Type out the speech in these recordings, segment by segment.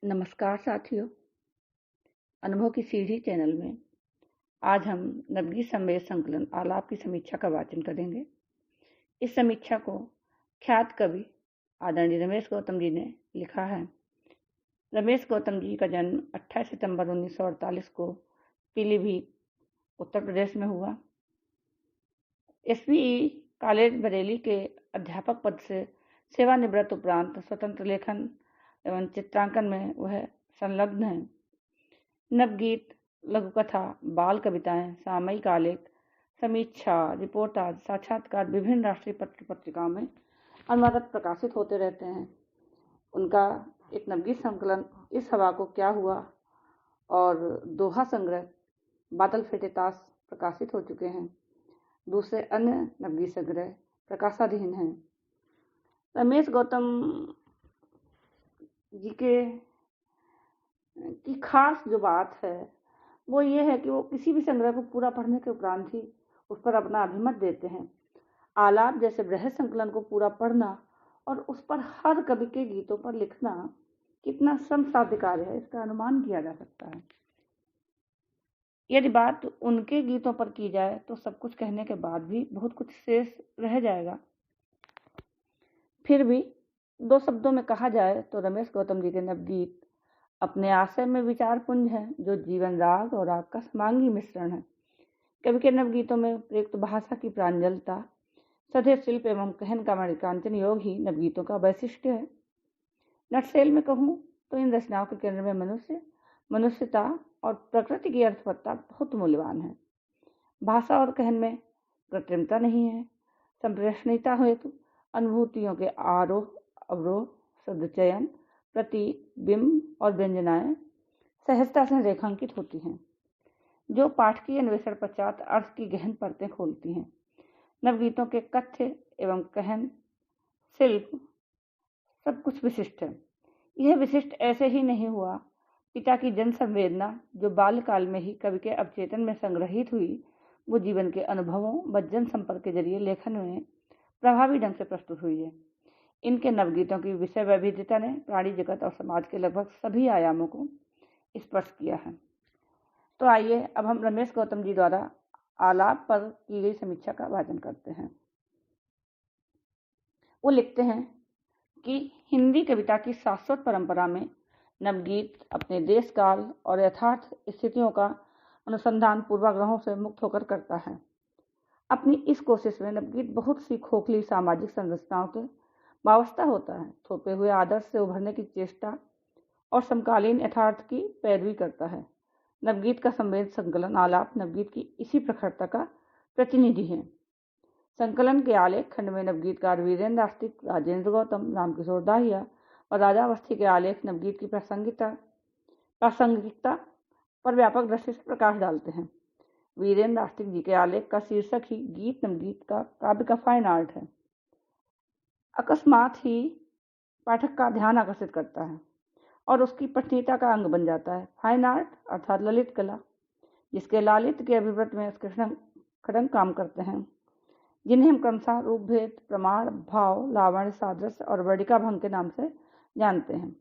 नमस्कार साथियों। अनुभव की सीढ़ी चैनल में आज हम नवगीत संवेद संकलन आलाप की समीक्षा का वाचन करेंगे। इस समीक्षा को ख्यात कवि आदरणीय रमेश गौतम जी ने लिखा है। रमेश गौतम जी का जन्म 28 सितंबर 1948 को पीलीभीत उत्तर प्रदेश में हुआ। एसवीई कॉलेज बरेली के अध्यापक पद से सेवानिवृत्त उपरांत स्वतंत्र लेखन एवं चित्रांकन में वह संलग्न है। नवगीत, लघुकथा, बाल कविताएं, सामयिक आलेख, समीक्षा, रिपोर्टाज, साक्षात्कार विभिन्न राष्ट्रीय पत्र पत्रिकाओं में अनवरत प्रकाशित होते रहते हैं। उनका एक नवगीत संकलन इस हवा को क्या हुआ और दोहा संग्रह बादल फेटे ताश प्रकाशित हो चुके हैं। दूसरे अन्य नवगीत संग्रह प्रकाशाधीन हैं। रमेश गौतम जी की खास जो बात है वो ये है कि वो किसी भी संग्रह को पूरा पढ़ने के उपरांत ही उस पर अपना अभिमत देते हैं। आलाप जैसे बृहद संकलन को पूरा पढ़ना और उस पर हर कवि के गीतों पर लिखना कितना श्रम साध्य कार्य है, इसका अनुमान किया जा सकता है। यदि बात उनके गीतों पर की जाए तो सब कुछ कहने के बाद भी बहुत कुछ शेष रह जाएगा। फिर भी दो शब्दों में कहा जाए तो रमेश गौतम जी के नवगीत अपने आशय में विचार पुंज है, जो जीवन राग और राग का समांगी मिश्रण है। कवि के नवगीतों में प्रयुक्त भाषा की प्रांजलता, सधे शिल्प एवं कहन का मणिकांचन योग ही नवगीतों का वैशिष्ट्य है। नटसेल में कहूँ तो इन रचनाओं के केंद्र में मनुष्यता और प्रकृति की अर्थवत्ता बहुत मूल्यवान है। भाषा और कहन में कृत्रिमता नहीं है। संप्रेषणीयता हेतु अनुभूतियों के आरोह अवरोह, शब्दचयन, प्रतीक, बिंब और व्यंजनाएं सहजता से रेखांकित होती हैं, जो पाठकीय अन्वेषण पश्चात अर्थ की गहन परतें खोलती हैं। नवगीतों के कथ्य एवं कहन, शिल्प सब कुछ विशिष्ट है। यह विशिष्ट ऐसे ही नहीं हुआ। पिता की जन संवेदना जो बाल्यकाल में ही कवि के अवचेतन में संग्रहित हुई, वो जीवन के अनुभवों व जन संपर्क के जरिए लेखन में प्रभावी ढंग से प्रस्तुत हुई है। इनके नवगीतों की विषय वैविध्यता ने प्राणी जगत और समाज के लगभग सभी आयामों को स्पर्श किया है। तो आइए अब हम रमेश गौतम जी द्वारा आलाप पर की गई समीक्षा का वाचन करते हैं। वो लिखते हैं कि हिंदी कविता की शाश्वत परंपरा में नवगीत अपने देश काल और यथार्थ स्थितियों का अनुसंधान पूर्वाग्रहों से मुक्त होकर करता है। अपनी इस कोशिश में नवगीत बहुत सी खोखली सामाजिक संरचनाओं के वाबस्ता होता है, थोपे हुए आदर्श से उभरने की चेष्टा और समकालीन यथार्थ की पैरवी करता है। नवगीत का संवेद संकलन आलाप नवगीत की इसी प्रखरता का प्रतिनिधि है। संकलन के आलेख खंड में नवगीतकार वीरेंद्र आस्तिक, राजेंद्र गौतम, रामकिशोर दाहिया और राजा अवस्थी के आलेख नवगीत की प्रासंगिकता पर व्यापक दृष्टि से प्रकाश डालते हैं। वीरेंद्र आस्तिक जी के आलेख का शीर्षक ही गीत नवगीत का काव्य का फाइन आर्ट है। अकस्मात ही पाठक का ध्यान आकर्षित करता है और उसकी पठनीयता का अंग बन जाता है। फाइन आर्ट अर्थात ललित कला, जिसके लालित्य के अभिव्रत में खड़ंग काम करते हैं, जिन्हें हम क्रमशः रूपभेद, प्रमाण, भाव, लावण्य, सादृश्य और वर्णिका भंग के नाम से जानते हैं।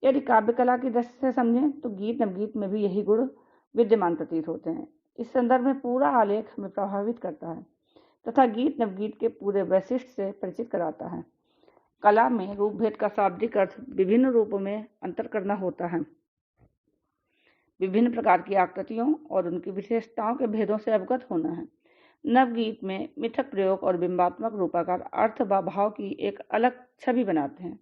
यदि काव्य कला की दृष्टि से समझें तो गीत नवगीत में भी यही गुण विद्यमान प्रतीत होते हैं। इस संदर्भ में पूरा आलेख हमें प्रभावित करता है तथा गीत नवगीत के पूरे वैशिष्ट से परिचित कराता है। कला में रूपभेद का शाब्दिक अर्थ विभिन्न रूपों में अंतर करना होता है। विभिन्न प्रकार की आकृतियों और उनकी विशेषताओं के भेदों से अवगत होना है। नवगीत में मिथक प्रयोग और बिंबात्मक रूपाकार अर्थ व भाव की एक अलग छवि बनाते हैं,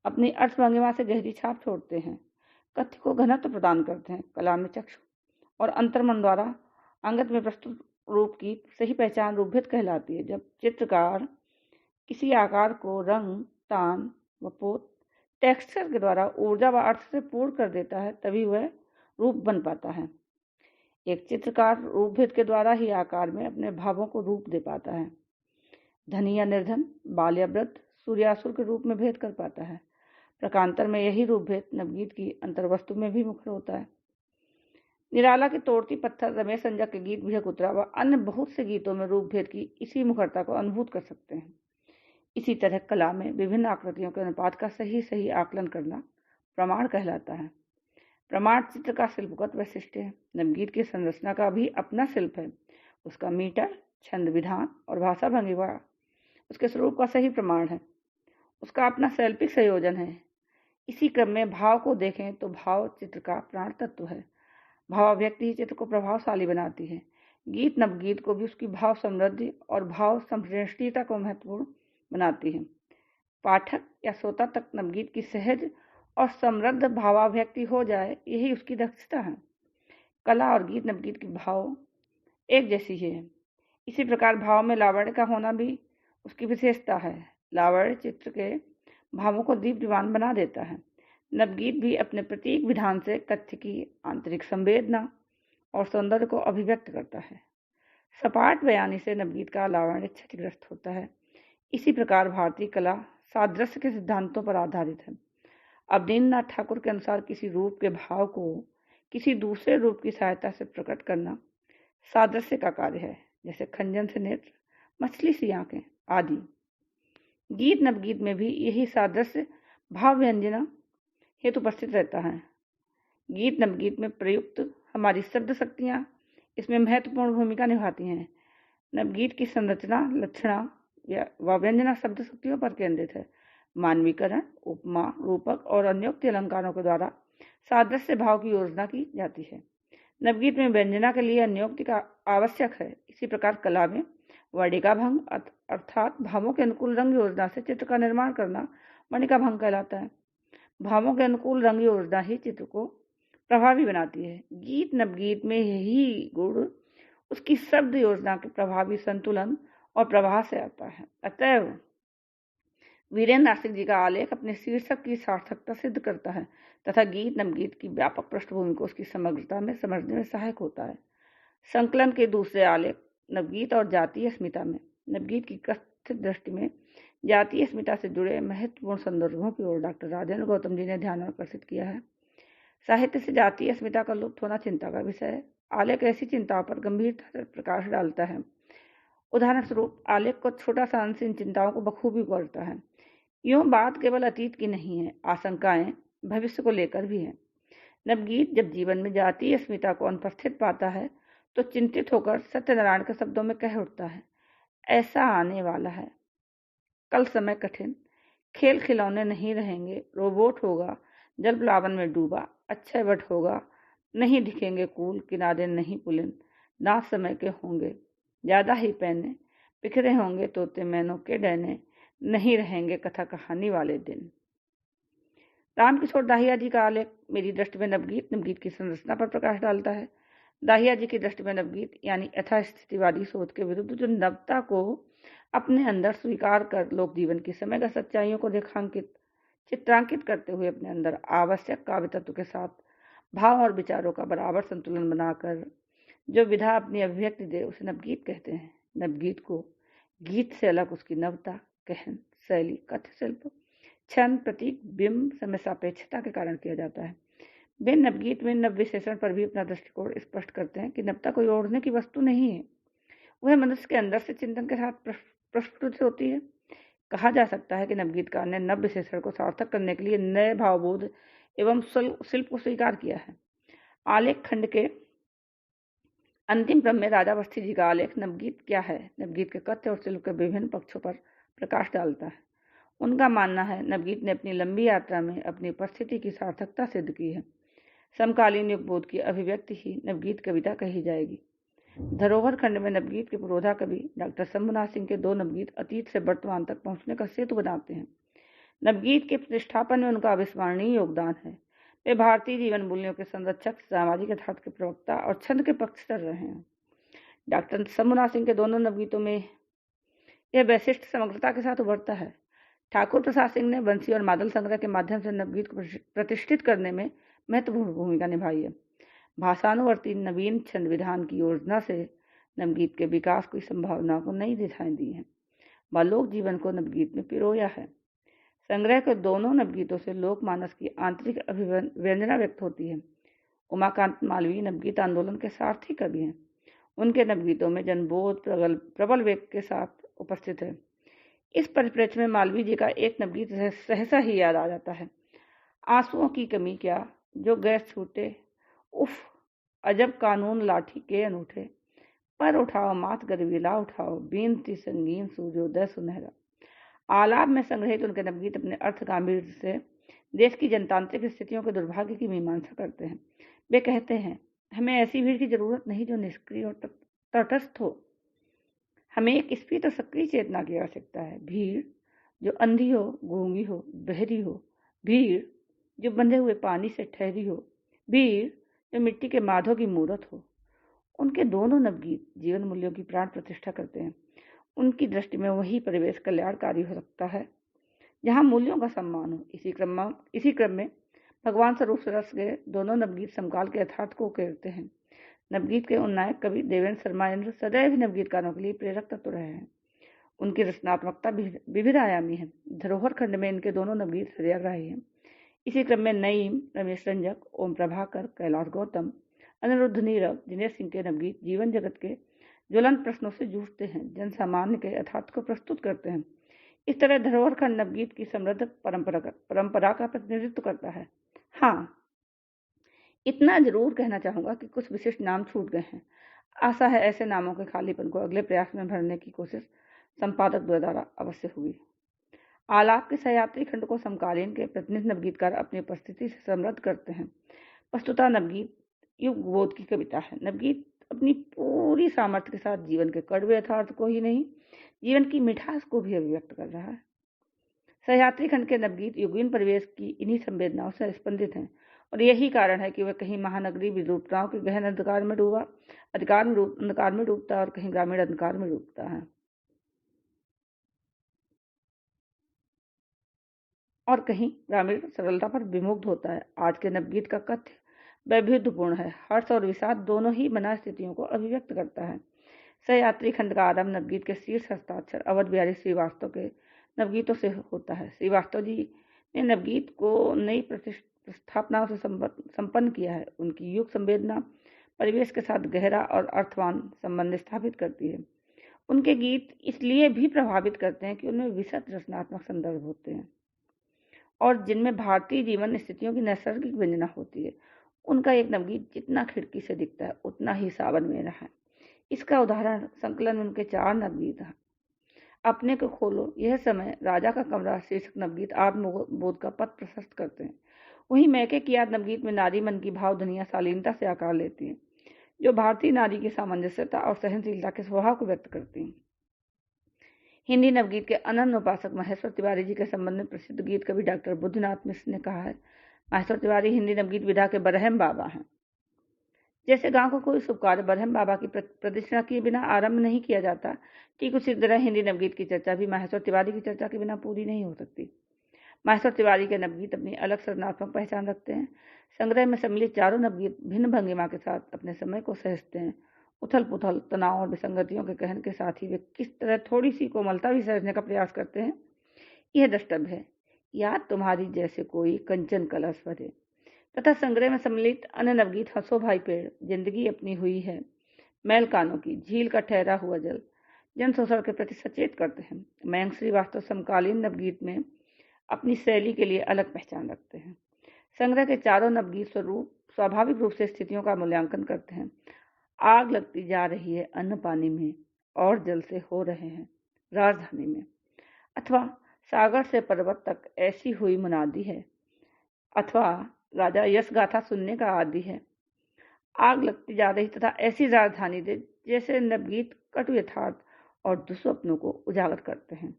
अपनी अर्थभंगिमा से गहरी छाप छोड़ते हैं, कथ्य को घनत्व प्रदान करते हैं। कला में चक्षु और अंतर्मन द्वारा अंगत में प्रस्तुत रूप की सही पहचान रूपभेद कहलाती है। जब चित्रकार किसी आकार को रंग, तान व पोत, टेक्सचर के द्वारा ऊर्जा व अर्थ से पूर्ण कर देता है, तभी वह रूप बन पाता है। एक चित्रकार रूपभेद के द्वारा ही आकार में अपने भावों को रूप दे पाता है। धनी या निर्धन, बाल या वृद्ध, सूर्यासुर के रूप में भेद कर पाता है। प्रकांतर में यही रूपभेद नवगीत की अंतर्वस्तु में भी मुखर होता है। निराला के तोड़ती पत्थर, रमेश संजय के गीत भिड़क उतरा व अन्य बहुत से गीतों में रूपभेद की इसी मुखरता को अनुभूत कर सकते हैं। इसी तरह कला में विभिन्न आकृतियों के अनुपात का सही आकलन करना प्रमाण कहलाता है। प्रमाण चित्र का शिल्पगत वैशिष्ट्य है। नवगीत की संरचना का भी अपना शिल्प है। उसका मीटर, छंद विधान और भाषा भंगिमा उसके स्वरूप का सही प्रमाण है। उसका अपना शैल्पिक संयोजन है। इसी क्रम में भाव को देखें तो भाव चित्र का प्राण तत्व है। भाव अभिव्यक्ति ही चित्र को प्रभावशाली बनाती है। गीत नवगीत को भी उसकी भाव समृद्धि और भाव संश्रेष्ठता को महत्वपूर्ण बनाती है। पाठक या श्रोता तक नवगीत की सहज और समृद्ध भावाभिव्यक्ति हो जाए, यही उसकी दक्षता है। कला और गीत नवगीत की भाव एक जैसी ही है। इसी प्रकार भाव में लावण्य का होना भी उसकी विशेषता है। लावण्य चित्र के भावों को दीप्तिमान बना देता है। नवगीत भी अपने प्रतीक विधान से कथ्य की आंतरिक संवेदना और सौंदर्य को अभिव्यक्त करता है। सपाट बयानी से नवगीत का लावण्य क्षतिग्रस्त होता है। इसी प्रकार भारतीय कला सादृश्य के सिद्धांतों पर आधारित है। अवनींद्रनाथ ठाकुर के अनुसार किसी रूप के भाव को किसी दूसरे रूप की सहायता से प्रकट करना सादृश्य का कार्य है, जैसे खंजन से नेत्र, मछली सी आंखें आदि। गीत नवगीत में भी यही सादृश्य भाव व्यंजना हेतु उपस्थित रहता है। गीत नवगीत में प्रयुक्त हमारी शब्द शक्तियाँ इसमें महत्वपूर्ण भूमिका निभाती हैं। नवगीत की संरचना लक्षणा व व्यंजना शब्द शक्तियों पर केंद्रित है। मानवीकरण, उपमा, रूपक और अन्योक्ति अलंकारों के द्वारा सादृश्य भाव की योजना की जाती है। नवगीत में व्यंजना के लिए अन्योक्ति का आवश्यक है। इसी प्रकार कला में वर्णिका भंग अर्थात भावों के अनुकूल रंग योजना से चित्र का निर्माण करना वर्णिका भंग कहलाता है। भावों के अनुकूल रंग योजना ही चित्र को प्रभावी बनाती है। गीत नवगीत में यही गुण उसकी शब्द योजना के प्रभावी संतुलन और प्रवाह से आता है। अतएव वीरेंद्र नासिक जी का आलेख अपने शीर्षक की सार्थकता सिद्ध करता है तथा गीत नवगीत की व्यापक पृष्ठभूमि को उसकी समग्रता में समझने में सहायक होता है। संकलन के दूसरे आलेख नवगीत और जातीय अस्मिता में नवगीत की कथित दृष्टि में जातीय अस्मिता से जुड़े महत्वपूर्ण संदर्भों की ओर डॉक्टर राजेंद्र गौतम जी ने ध्यान आकर्षित किया है। साहित्य से जातीय अस्मिता का लुप्त होना चिंता का विषय है। आलेख ऐसी चिंताओं पर गंभीरता से प्रकाश डालता है। उदाहरण स्वरूप आलेख को छोटा सा अंश इन चिंताओं को बखूबी करता है। यूं बात केवल अतीत की नहीं है, आशंकाएं भविष्य को लेकर भी हैं। नवगीत जब जीवन में जातीय अस्मिता को अनुपस्थित पाता है तो चिंतित होकर सत्यनारायण के शब्दों में कह उठता है, ऐसा आने वाला है, कल समय कठिन, खेल खिलौने नहीं रहेंगे, रोबोट होगा, जल प्लावन में डूबा, अक्षय वट होगा, नहीं दिखेंगे कूल किनारे नहीं पुलिन, दांत समय के होंगे, ज्यादा ही पैने, बिखरे होंगे तोते मैनों के डैने, नहीं रहेंगे कथा कहानी वाले दिन। रामकिशोर दाहिया जी का आलेख मेरी दृष्टि में नवगीत की संरचना पर प्रकाश डालता है। दाहिया जी की दृष्टि में नवगीत यानी यथास्थितिवादी सोच के विरुद्ध जो नवता को अपने अंदर स्वीकार कर लोक जीवन की समग्र सच्चाइयों को चित्रांकित करते हुए अपने अंदर आवश्यक काव्य तत्व के साथ भाव और विचारों का बराबर संतुलन बनाकर जो विधा अपनी अभिव्यक्ति दे उसे नवगीत कहते हैं। नवगीत को गीत से अलग उसकी नवता, कहन, शैली, कथ्य शिल्प, छंद, प्रतीक, बिंब, समय सापेक्षता के कारण किया जाता है। वे नवगीत में नव विशेषण पर भी अपना दृष्टिकोण स्पष्ट करते हैं कि नवता कोई ओढ़ने की वस्तु नहीं है, वह मनुष्य के अंदर से चिंतन के साथ प्रस्फुटित होती है। कहा जा सकता है कि नवगीतकार ने नव विशेषण को सार्थक करने के लिए नए भावबोध एवं शिल्प को स्वीकार किया है। आलेख खंड के अंतिम क्रम में राजा अवस्थी जी का आलेख नवगीत क्या है, नवगीत के कथ्य और शिल्प के विभिन्न पक्षों पर प्रकाश डालता है। उनका मानना है नवगीत ने अपनी लंबी यात्रा में अपनी उपस्थिति की सार्थकता सिद्ध की है। समकालीन युगबोध की अभिव्यक्ति ही नवगीत कविता कही जाएगी। धरोहर खंड में नवगीत के पुरोधा कवि डॉक्टर शंभुनाथ सिंह के दो नवगीत अतीत से वर्तमान तक पहुंचने का सेतु बनाते हैं। नवगीत के प्रतिष्ठापन में उनका अविस्मरणीय योगदान है। वे भारतीय जीवन मूल्यों के संरक्षक, सामाजिक यथार्थ के प्रवक्ता और छंद के पक्षधर रहे हैं। डॉक्टर शंभुनाथ सिंह के दोनों नवगीतों में यह वैशिष्ट समग्रता के साथ उभरता है। ठाकुर प्रसाद सिंह ने बंसी और मादल संग्रह के माध्यम से नवगीत को प्रतिष्ठित करने में महत्वपूर्ण भूमिका निभाई है। भाषानुवर्ती नवीन छंद विधान की योजना से नवगीत के विकास की संभावना को नई दिशाएं दी हैं व लोक जीवन को नवगीत में पिरोया है। संग्रह के दोनों नवगीतों से लोकमानस की आंतरिक अभिव्यंजना व्यक्त होती है। उमाकांत मालवीय नवगीत आंदोलन के सारथी कवि हैं। उनके नवगीतों में जनबोध प्रबल वेग के साथ उपस्थित है। इस परिप्रेक्ष्य में मालवीय जी का एक नवगीत सहसा ही याद आ जाता है। आंसुओं की कमी क्या, जो गैस छूटे, उफ अजब कानून लाठी के अनूठे। पर उठाओ मात गरविला उठाओ, बीनती संगीन सूर्योदय सुनहरा। आलाप में संग्रहित उनके नवगीत अपने अर्थ गांभीर्य से देश की जनतांत्रिक स्थितियों के दुर्भाग्य की मीमांसा करते हैं। वे कहते हैं, हमें ऐसी भीड़ की जरूरत नहीं जो निष्क्रिय और तटस्थ हो, हमें एक स्फीत और सक्रिय चेतना की आवश्यकता है। भीड़ जो अंधी हो, गूंगी हो, बहरी हो, भीड़ जो बंधे हुए पानी से ठहरी हो, भीड़ जो मिट्टी के माधो की मूरत हो। उनके दोनों नवगीत जीवन मूल्यों की प्राण प्रतिष्ठा करते हैं। उनकी दृष्टि में वही परिवेश कल्याणकारी हो सकता है जहाँ मूल्यों का सम्मान हो। इसी क्रम में भगवान स्वरूप रस के दोनों नवगीत समकाल के यथार्थ को उकेरते हैं। नवगीत के उन नायक कवि देवेंद्र शर्मा इंद्र सदैव नवगीतकारों के लिए प्रेरक तत्व रहे हैं। उनकी रचनात्मकता विविध आयामी है। धरोहर खंड में इनके दोनों नवगीत सत्याग्रही हैं। इसी क्रम में नईम, रमेश रंजक, ओम प्रभाकर, कैलाश गौतम, अनिरुद्ध नीरव, दिनेश सिंह के नवगीत जीवन जगत के ज्वलंत प्रश्नों से जूझते हैं, जन सामान्य के यथार्थ को प्रस्तुत करते हैं। इस तरह धरोहर खंड नवगीत की समृद्ध परंपरा का प्रतिनिधित्व करता है। हाँ, इतना जरूर कहना चाहूंगा कि कुछ विशिष्ट नाम छूट गए हैं। आशा है ऐसे नामों के खालीपन को अगले प्रयास में भरने की कोशिश संपादक द्वारा अवश्य होगी। आलाप के सहयात्री खंड को समकालीन के प्रतिनिधि नवगीतकार अपनी उपस्थिति से समृद्ध करते हैं। वस्तुतः नवगीत युग बोध की कविता है। नवगीत अपनी पूरी सामर्थ्य के साथ जीवन के कड़वे यथार्थ को ही नहीं, जीवन की मिठास को भी अभिव्यक्त कर रहा है। सहयात्री खंड के नवगीत युगीन परिवेश की इन्हीं संवेदनाओं से स्पंदित हैं, और यही कारण है कि वह कहीं महानगरी विद्रूपताओं के गहन अंधकार में डूबता है और कहीं ग्रामीण अंधकार में डूबता है, और कहीं ग्रामीण सरलता पर विमुग्ध होता है। आज के नवगीत का कथ्य वैविध्यपूर्ण है। हर्ष और विषाद दोनों ही मना स्थितियों को अभिव्यक्त करता है। सहयात्री खंड का आरंभ नवगीत के शीर्ष हस्ताक्षर अवध बिहारी श्रीवास्तव के नवगीतों से होता है। श्रीवास्तव जी ने नवगीत को नई प्रतिष्ठापनाओं से संपन्न किया है। उनकी युग संवेदना परिवेश के साथ गहरा और अर्थवान संबंध स्थापित करती है। उनके गीत इसलिए भी प्रभावित करते हैं कि उनमें विशद रचनात्मक संदर्भ होते हैं और जिनमें भारतीय जीवन स्थितियों की नैसर्गिक व्यंजना होती है। उनका एक नवगीत जितना खिड़की से दिखता है उतना ही सावन मेरा है। इसका उदाहरण संकलन में उनके 4 नवगीत हैं। अपने को खोलो, यह समय, राजा का कमरा शीर्षक नवगीत आत्मबोध का पथ प्रशस्त करते हैं। वहीं मैके की याद नवगीत में नारी मन की भाव दुनिया शालीनता से आकार लेती है, जो भारतीय नारी की सामंजस्यता और सहनशीलता के स्वभाव को व्यक्त करती हैं। हिंदी नवगीत के अनन्य उपासक महेश्वर तिवारी जी के संबंध में प्रसिद्ध गीत कवि डॉक्टर बुद्धनाथ मिश्र ने कहा है, महेश्वर तिवारी हिंदी नवगीत विधा के बरहम बाबा हैं। जैसे गांव को कोई शुभ कार्य बरहम बाबा की प्रदक्षिणा किए बिना आरंभ नहीं किया जाता, ठीक उसी तरह हिंदी नवगीत की चर्चा भी महेश्वर तिवारी की चर्चा के बिना पूरी नहीं हो सकती। महेश्वर तिवारी के नवगीत अपनी अलग सृजनात्मक पहचान रखते हैं। संग्रह में सम्मिलित 4 नवगीत भिन्न भंगिमा के साथ अपने समय को सहेजते हैं। उथल पुथल, तनाव और विसंगतियों के कहन के साथ ही वे किस तरह थोड़ी सी कोमलता भी सहेजने का प्रयास करते हैं, यह द्रष्टव्य है। याद तुम्हारी जैसे कोई कंचन कलश भरे। तथा संग्रह में सम्मिलित अन्य नवगीत हंसो भाई पेड़, जिंदगी अपनी हुई है, मैल कानों की, झील का ठहरा हुआ जल, जन शोषण के प्रति सचेत करते हैं। मयंक श्रीवास्तव समकालीन नवगीत में अपनी शैली के लिए अलग पहचान रखते हैं। संग्रह के 4 नवगीत स्वाभाविक रूप से स्थितियों का मूल्यांकन करते हैं। आग लगती जा रही है अन्न पानी में और जल से हो रहे हैं राजधानी में, अथवा सागर से पर्वत तक ऐसी हुई मुनादी है, अथवा राजा यश गाथा सुनने का आदि है। आग लगती जा रही तथा ऐसी राजधानी दे, जैसे नवगीत कटु यथार्थ और दुस्वप्नों को उजागर करते हैं।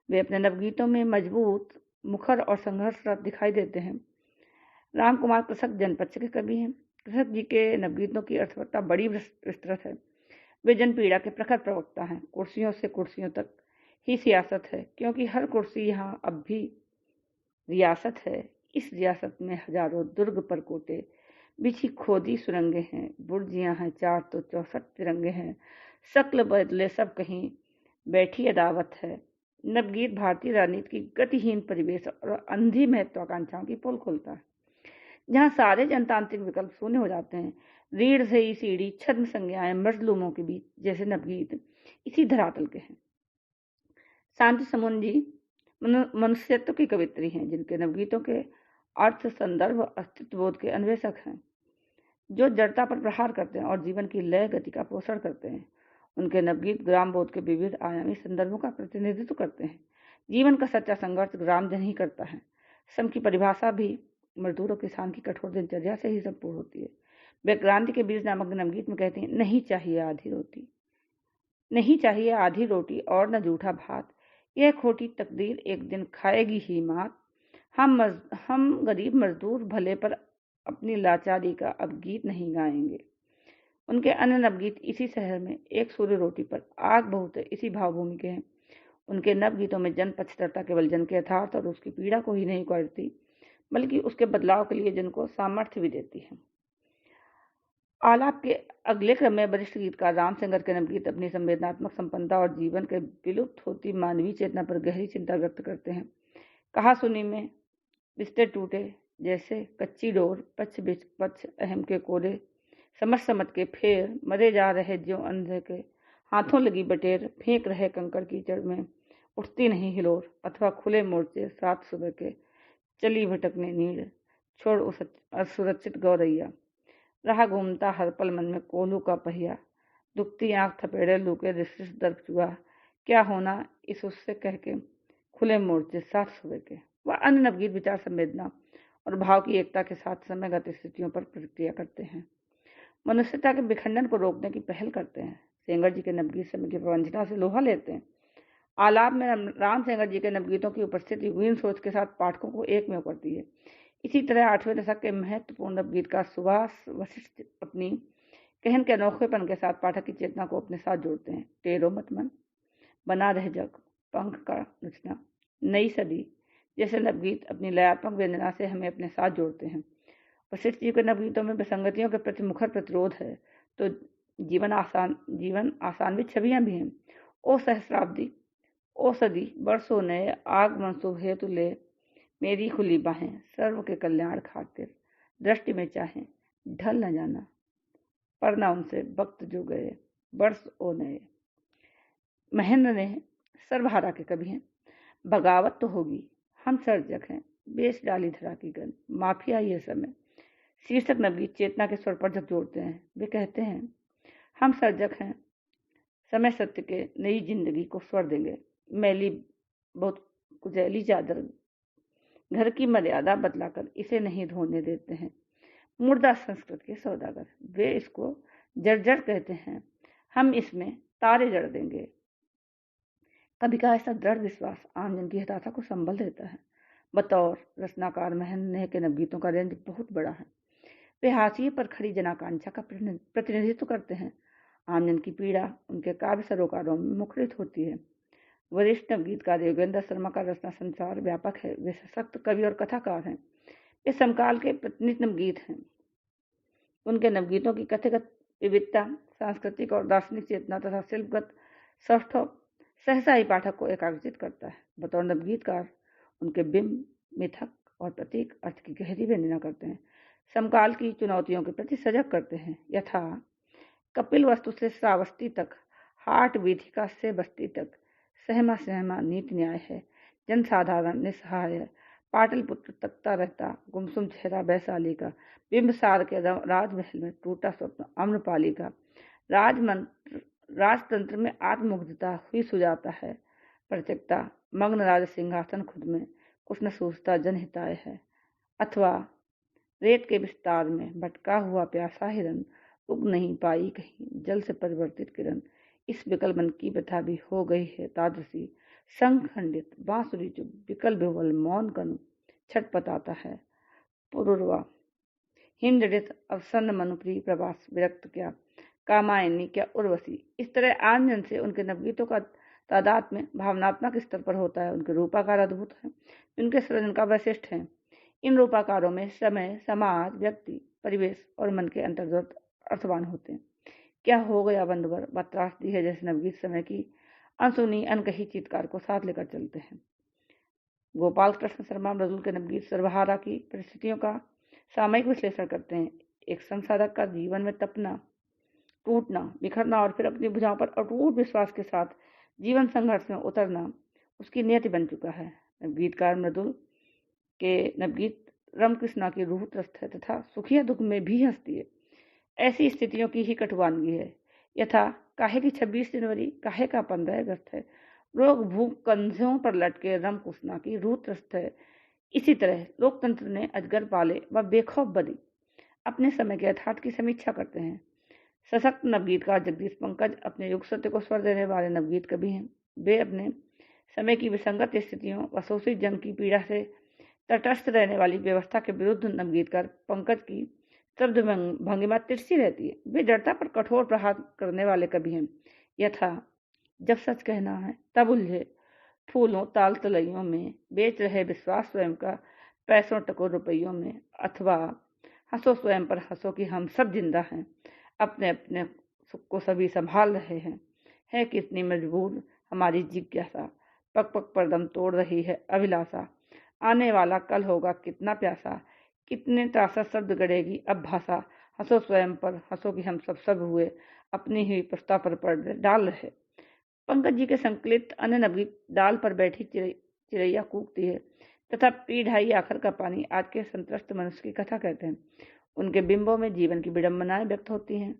वे अपने नवगीतों में मजबूत, मुखर और संघर्षरत दिखाई देते हैं। राम कुमार कृषक जनपक्ष के कवि हैं। कृषक जी के नवगीतों की अर्थवत्ता बड़ी विस्तृत है। वे जनपीड़ा के प्रखर प्रवक्ता हैं। कुर्सियों से कुर्सियों तक ही सियासत है, क्योंकि हर कुर्सी यहाँ अब भी रियासत है। इस रियासत में हजारों दुर्ग परकोटे, बिछी खोदी सुरंगें हैं, बुर्जियां हैं 4 तो 64 तिरंगे हैं, शक्ल बदले सब कहीं बैठी अदावत है। नवगीत भारतीय राजनीति की गतिहीन परिवेश और अंधी महत्वाकांक्षाओं की पोल खोलता है, जहाँ सारे जनतांत्रिक विकल्प शून्य हो जाते हैं। रीढ़ से ही सीढ़ी, छद्म संज्ञाएं मजलूमों के बीच जैसे नवगीत इसी धरातल के हैं। शांति समुन जी मनुष्यत्व की कवित्री हैं, जिनके नवगीतों के अर्थ, संदर्भ, अस्तित्व बोध के अन्वेषक हैं, जो जड़ता पर प्रहार करते हैं और जीवन की लय गति का पोषण करते हैं। उनके नवगीत ग्राम बोध के विविध आयामी संदर्भों का प्रतिनिधित्व करते हैं। जीवन का सच्चा संघर्ष ग्रामजन ही करता है। श्रम की परिभाषा भी मजदूर और किसान की कठोर दिनचर्या से ही संपूर्ण होती है। वे क्रांति के बीज नामक नवगीत में कहते हैं, नहीं चाहिए आधी रोटी, नहीं चाहिए आधी रोटी और न जूठा भात, यह खोटी तकदीर एक दिन खाएगी ही मात। हम गरीब मजदूर भले पर अपनी लाचारी का अब गीत नहीं गाएंगे। उनके अन्य नवगीत इसी शहर में एक सूर्य रोटी पर आग बहुत है इसी भावभूमि के हैं। उनके नवगीतों में जन पक्षधरता केवल जन के यथार्थ और उसकी पीड़ा को ही नहीं करती, बल्कि उसके बदलाव के लिए जन को सामर्थ्य भी देती है। आलाप के अगले क्रम में वरिष्ठ गीतकार राम सेंगर के नवगीत अपनी संवेदनात्मक संपन्नता और जीवन के विलुप्त होती मानवीय चेतना पर गहरी चिंता व्यक्त करते हैं। कहा सुनी में रिश्ते टूटे जैसे कच्ची डोर, पक्ष विपक्ष अहम के कोरे, समझ समझ के फेर, मरे जा रहे ज्यों अंधे के, हाथों लगी बटेर, फेंक रहे कंकड़ कीचड़ में, उठती नहीं हिलोर, अथवा खुले मोर्चे सात सुबह के, चली भटकने नीड़, छोड़ असुरक्षित गौरैया, रहा घूमता हर पल मन में कोलू का पहिया, दुखती आंख थपेड़े लूके रिश्त दर्द चुआ, क्या होना इस उससे कह के, खुले मोर्चे सात सुबह के। वह अन्य नवगीत विचार, संवेदना और भाव की एकता के साथ समयगत स्थितियों पर प्रतिक्रिया करते हैं, मनुष्यता के विखंडन को रोकने की पहल करते हैं। सेंगर जी के नवगीत समय की प्रवंचना से लोहा लेते हैं। आलाप में राम सेंगर जी के नवगीतों की उपस्थिति युगीन सोच के साथ पाठकों को एक में करती है। इसी तरह 8वें दशक के महत्वपूर्ण नवगीतकार सुभाष वशिष्ठ अपनी कहन के अनोखेपन के साथ पाठक की चेतना को अपने साथ जोड़ते हैं। टेरो मत मन, बना रह जग, पंख का रचना, नई सदी जैसे नवगीत अपनी लयात्मक व्यंजना से हमें अपने साथ जोड़ते हैं। वशिष्ठ जी के नवगीतों में विसंगतियों के प्रति मुखर प्रतिरोध है, तो जीवन आसान्वित छवियां भी हैं। ओ सहस्राब्दी, ओ सदी, बरसों नए, आगमन शुभ हेतु ले, मेरी खुली बाहें, सर्व के कल्याण खातिर, दृष्टि में चाहें, ढल न जाना, पर न उनसे वक्त जो गए, वर्ष ओ नए। महेंद्र ने सर्वहारा के कवि हैं। बगावत तो होगी, हम सर्जक हैं, बेच डाली धरा की गन, माफिया ये समय। शीर्षक नवगीत चेतना के स्वर पर झकझोरते हैं। वे कहते हैं, हम सर्जक हैं, समय सत्य के नई जिंदगी को स्वर देंगे। मैली बहुत कुचैली चादर घर की मर्यादा बदलाकर इसे नहीं धोने देते हैं। मुर्दा संस्कृत के सौदागर, वे इसको जर्जर कहते हैं, हम इसमें तारे जड़ देंगे। कभी का ऐसा दृढ़ विश्वास आम जन की हताशा को संबल देता है। बतौर रचनाकार महेंद्र के नवगीतों का रेंज बहुत बड़ा है। वे हाशिए पर खड़ी जनाकांक्षा का प्रतिनिधित्व करते हैं। आमजन की पीड़ा उनके काव्य सरोकारों में मुखरित होती है। वरिष्ठ नवगीतकार योगेंद्र शर्मा का रचना संसार व्यापक है। वे सशक्त कवि और कथाकार हैं। वे समकाल के प्रतिनिधित्व नवगीत हैं। उनके नवगीतों की कथागत विविधता, सांस्कृतिक और दार्शनिक चेतना तथा शिल्पगत सौष्ठव सहसा ही पाठक को एकाग्रचित करता है। बतौर नवगीतकार उनके बिंब, मिथक और प्रतीक अर्थ की गहरी व्यंजना करते हैं। समकाल की चुनौतियों के प्रति सजग करते हैं। यथा कपिल वस्तु से श्रावस्ती तक, हाट वीथिका से बस्ती तक, सहमा सहमा नीति न्याय है, जनसाधारण निसहाय है, पाटलिपुत्र तकता रहता, गुमसुम चेहरा वैशाली का, बिंबसार के राजमहल में टूटा स्वप्न अम्रपाली का, राजतंत्र में आत्ममुग्धता हुई सुजाता है, प्रत्यक्षता मग्न राज सिंहासन खुद में, कुछ न सूझता जनहिताय है। अथवा रेत के विस्तार में भटका हुआ प्यासा हिरन, उग नहीं पाई कहीं जल से परिवर्तित किरण, इस विकल मन की व्यथा भी हो गई है तादृशी, संग खंडित बांसुरी चुप, विकल विवल मौन कनु छटपटाता है। पुरुरवा हिमजड़ित अवसन्न मनुप्रिय प्रवास, विरक्त क्या कामायनी क्या उर्वशी। इस तरह आनंद से उनके नवगीतों का तादाद में भावनात्मक स्तर पर होता है। उनके रूपाकार अद्भुत हैं, उनके सृजन का वैशिष्ट है। इन रूपाकारों में समय, समाज, व्यक्ति, परिवेश और मन के अंतर्गत अर्थवान होते हैं। क्या हो गया बंधुवर, व त्रासदी है जैसे नवगीत समय की अनसुनी अनकही चीत्कार को साथ लेकर चलते हैं। गोपाल कृष्ण शर्मा मृदुल के नवगीत सर्वहारा की परिस्थितियों का सामयिक विश्लेषण करते हैं। एक संसाधक का जीवन में तपना, टूटना, बिखरना और फिर अपनी भुजाओं पर अटूट विश्वास के साथ जीवन संघर्ष में उतरना उसकी नियति बन चुका है। नवगीतकार मृदुल के नवगीत रामकृष्णा की रूह त्रस्त है तथा सुखिया दुख में भी हंसती है। ऐसी स्थितियों की ही कटुवानगी है। यथा काहे की 26 जनवरी, काहे का 15 अगस्त है। रोग भूख कंधों पर लटके रामकृष्णा की रूह त्रस्त है। इसी तरह लोकतंत्र ने अजगर पाले व बेखौफ बदी अपने समय के यथार्थ की समीक्षा करते हैं। सशक्त नवगीतकार जगदीश पंकज अपने युग सत्य को स्वर देने वाले नवगीत कवि हैं। वे अपने समय की विसंगत स्थितियों व शोषित जन की पीड़ा से तटस्थ रहने वाली व्यवस्था के विरुद्ध नवगीतकार पंकज की शब्द भंगिमा तिरछी रहती है। वे जड़ता पर कठोर प्रहार करने वाले कवि हैं। यथा जब सच कहना है तब उलझे फूलों ताल तलैयों में, बेच रहे विश्वास स्वयं का पैसों टकों रुपयों में, अथवा हंसो स्वयं पर हंसो कि हम सब जिंदा हैं, अपने अपने सुख को सभी संभाल रहे हैं। है कितनी मजबूर हमारी जिज्ञासा, पग पग पर दम तोड़ रही है अभिलाषा। आने वाला कल होगा कितना प्यासा, कितने त्रासा शब्द गढ़ेगी अब भाषा। हंसो स्वयं पर हंसो कि हम सब हुए, अपनी ही प्रस्ताव पर पड़ डाल रहे। पंकज जी के संकलित अन्य नवगीत डाल पर बैठी चिड़ैया कूकती है तथा पी ढाई आखिर का पानी आज के संत्रस्त मनुष्य की कथा कहते हैं। उनके बिंबों में जीवन की विडंबनाएं व्यक्त होती हैं।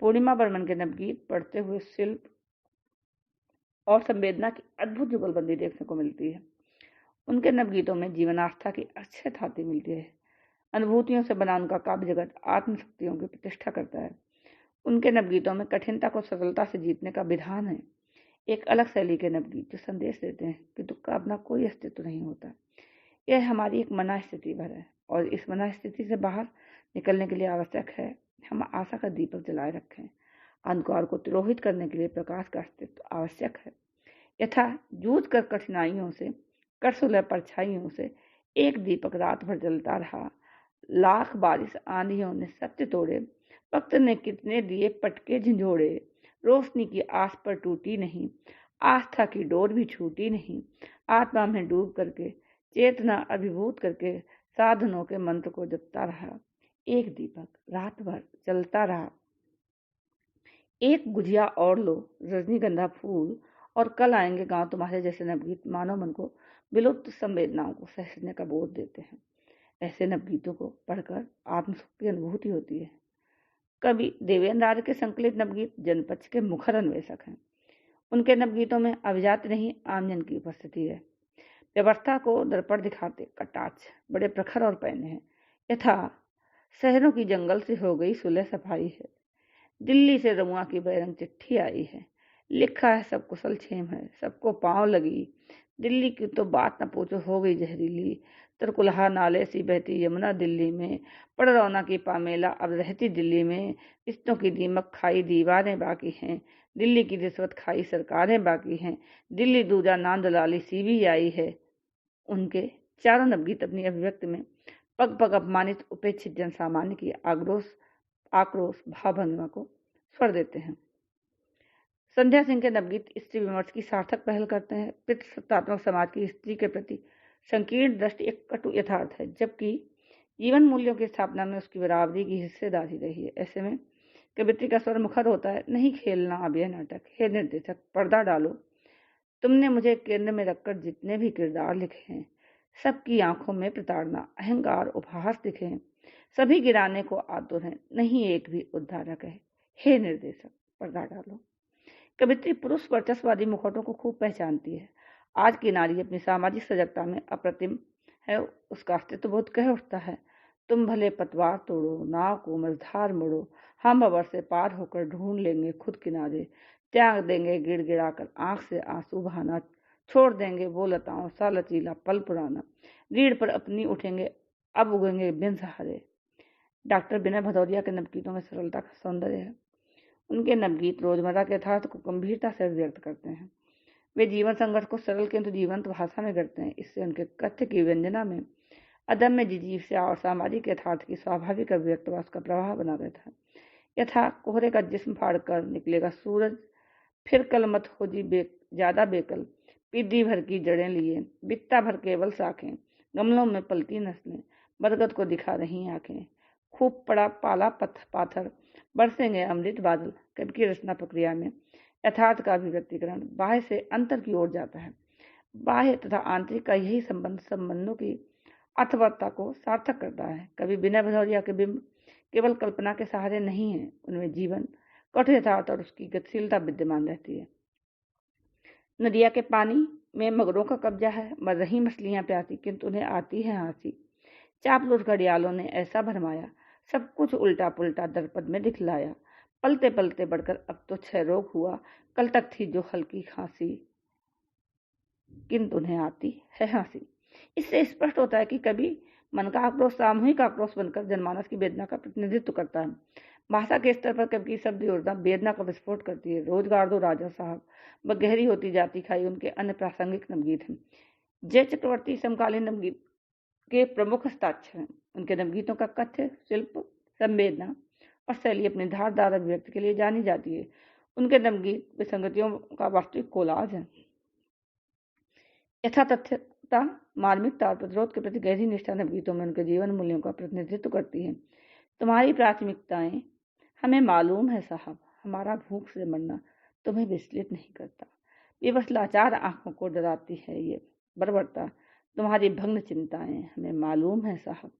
पूर्णिमा बर्मन के नवगीत पढ़ते हुए शिल्प और संवेदना की अद्भुत जुगलबंदी देखने को मिलती है। उनके नवगीतों में जीवन आस्था की अच्छे थाती मिलती है। अनुभूतियों से बना उनका काव्य जगत आत्मशक्तियों की प्रतिष्ठा करता है। उनके नवगीतों में कठिनता को सरलता से जीतने का विधान है। एक अलग शैली के नवगीत जो संदेश देते हैं कि दुख का अपना कोई अस्तित्व नहीं होता। यह हमारी एक मना स्थिति भर है और इस मना स्थिति से बाहर निकलने के लिए आवश्यक है हम आशा का दीपक जलाए रखें। अंधकार को तिरोहित करने के लिए प्रकाश का अस्तित्व आवश्यक है। यथा जूझ कर कठिनाइयों से, कर सुलह परछाइयों से, एक दीपक रात भर जलता रहा। लाख बारिश आंधियों ने सत्य तोड़े, वक्त ने कितने दिए पटके झंझोड़े। रोशनी की आस पर टूटी नहीं, आस्था की डोर भी छूटी नहीं। आत्मा में डूब करके, चेतना अभिभूत करके साधनों के मंत्र को जपता रहा। एक दीपक रात भर जलता रहा। एक गुजिया और लो, रजनीगंधा फूल और कल आएंगे गांव तुम्हारे जैसे नवगीत मानव मन को विलुप्त संवेदनाओं को सहेजने का बोध देते हैं। ऐसे नवगीतों को पढ़कर आत्मसुख की अनुभूति होती है। कवि देवेंद्र आर्य के संकलित नवगीत जनपक्ष के मुखर अन्वेषक हैं। उनके नवगीतों में अभिजात नहीं आमजन की उपस्थिति है। व्यवस्था को दर्पण दिखाते कटाक्ष बड़े प्रखर और पैने हैं। यथा शहरों की जंगल से हो गई सुलह सफाई है, दिल्ली से रमुआ की बहिरंग चिट्ठी आई है। लिखा है सब कुशल क्षेम है, सबको पाँव लगी। दिल्ली की तो बात न पूछो हो गई जहरीली। तरकुलहा नाले सी बहती यमुना दिल्ली में, पड़ रौना की पामेला अब रहती दिल्ली में। किस्तों की दीमक खाई दीवारें बाकी हैं, दिल्ली की रिश्वत खाई सरकारें बाकी हैं। दिल्ली दूजा नाम दलाली सी भी आई है। उनके चारों नवगीत अपनी अभिव्यक्ति में पग पग अपमानित उपेक्षित जन सामान्य की आक्रोश भावभंगिमा को स्वर देते हैं। संध्या सिंह के नवगीत स्त्री विमर्श की सार्थक पहल करते हैं। पितृसत्तात्मक समाज की स्त्री के प्रति संकीर्ण दृष्टि एक कटु यथार्थ है, जबकि जीवन मूल्यों की स्थापना में उसकी बराबरी की हिस्सेदारी रही है। ऐसे में कवित्री का स्वर मुखर होता है, नहीं खेलना अब यह नाटक, हे निर्देशक पर्दा डालो। तुमने मुझे केंद्र में रखकर जितने भी किरदार लिखे हैं, सबकी आंखों में प्रताड़ना, अहंकार, उपहास दिखे हैं। सभी गिराने को आतुर हैं, नहीं एक भी उद्धारक है। हे निर्देशक पर्दा डालो। कवित्री पुरुष वर्चस्ववादी मुखौटों को खूब पहचानती है। आज की नारी अपनी सामाजिक सजगता में अप्रतिम है, उसका अस्तित्व बोध कह उठता है। तुम भले पतवार तोड़ो, नाव को मझधार मोड़ो, हम अवर से पार होकर ढूंढ लेंगे खुद किनारे। त्याग देंगे गिड़गिड़ा कर आंख से आंसू बहाना, छोड़ देंगे वो लताओं सा लचीला पल पुराना। रीढ़ पर अपनी उठेंगे अब उगेंगे बिन सहारे। डॉक्टर विनय भदौरिया के नवगीतों में सरलता का सौंदर्य है। उनके नवगीत रोजमर्रा के यथार्थ को गंभीरता से व्यक्त करते हैं। वे जीवन संघर्ष को सरल किंतु जीवंत भाषा में करते हैं। इससे उनके कथ्य की व्यंजना में अदम्य जिजीविषा और सामाजिक यथार्थ की स्वाभाविक अभिव्यक्ति का प्रवाह बना रहता है। यथा कोहरे का जिस्म फाड़ कर निकलेगा सूरज, फिर कल मत हो जी ज्यादा बेकल। पिद्दी भर की जड़ें लिए, बित्ता भर केवल साखें, गमलों में पलती नस्लें, बरगद को दिखा रही आंखें। खूब पड़ा पाला पाथर, बरसेंगे अमृत बादल। कवि की रचना प्रक्रिया में यथार्थ का अभिव्यक्तिकरण बाह्य से अंतर की ओर जाता है। बाह्य तथा आंतरिक का यही संबंधों की अर्थवत्ता को सार्थक करता है। कभी विनय भदौरिया के बिंब केवल कल्पना के सहारे नहीं है, उनमें जीवन, कठोर यथार्थ और उसकी गतिशीलता विद्यमान रहती है। नदिया के पानी में मगरों का कब्जा है, मर रही मछलियां प्यासी, किंतु उन्हें आती है हंसी। चापलूस घड़ियालों ने ऐसा भरमाया, सब कुछ उल्टा पुल्टा दर्पण में दिखलाया। पलते पलते बढ़कर अब तो क्षय रोग हुआ, कल तक थी जो हल्की खांसी, किंतु उन्हें आती है हंसी। इससे स्पष्ट होता है कि कभी मन का आक्रोश सामूहिक आक्रोश बनकर जनमानस की वेदना का प्रतिनिधित्व करता है। भाषा के स्तर पर कभी की शब्द योजना वेदना का विस्फोट करती है। रोजगार दो राजा साहब, व गहरी होती जाती खाई उनके अन्य प्रासंगिक नवगीत हैं। जय चक्रवर्ती समकालीन नवगीत के प्रमुख हस्ताक्षर हैं। उनके नवगीतों का कथ्य, शिल्प, संवेदना और शैली अपनी धारदार अभिव्यक्ति के लिए जानी जाती है। उनके नवगीत विसंगतियों का वास्तविक कोलाज है। यथातथ्यता, मार्मिकता और प्रतिरोध के प्रति गहरी निष्ठा नवगीतों में उनके जीवन मूल्यों का प्रतिनिधित्व करती है। तुम्हारी प्राथमिकताएं हमें मालूम है साहब, हमारा भूख से मरना तुम्हें विचलित नहीं करता। विवश लाचार आंखों को डराती है ये बर्बरता, तुम्हारी भग्न चिंताएं हमें मालूम है साहब।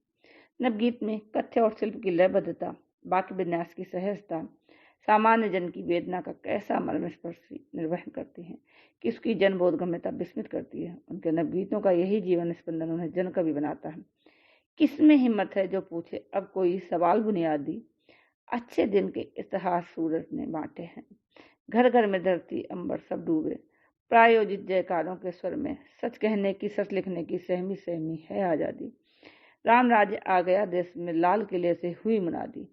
नवगीत में कथ्य और शिल्प की लयबद्धता, वाक्य विन्यास की सहजता, सामान्य जन की वेदना का कैसा मर्मस्पर्शी निर्वहन करती हैं कि उसकी जनबोधगम्यता विस्मित करती है। उनके नवगीतों का यही जीवन स्पंदन उन्हें जन कवि बनाता है। किसमें हिम्मत है जो पूछे अब कोई सवाल बुनियादी, अच्छे दिन के इतिहास सूरज ने बांटे हैं। घर घर में धरती अंबर सब डूबे, प्रायोजित जयकारों के स्वर में सच कहने की, सच लिखने की सहमी सहमी है आज़ादी। राम राज्य आ गया देश में, लाल किले से हुई मुनादी।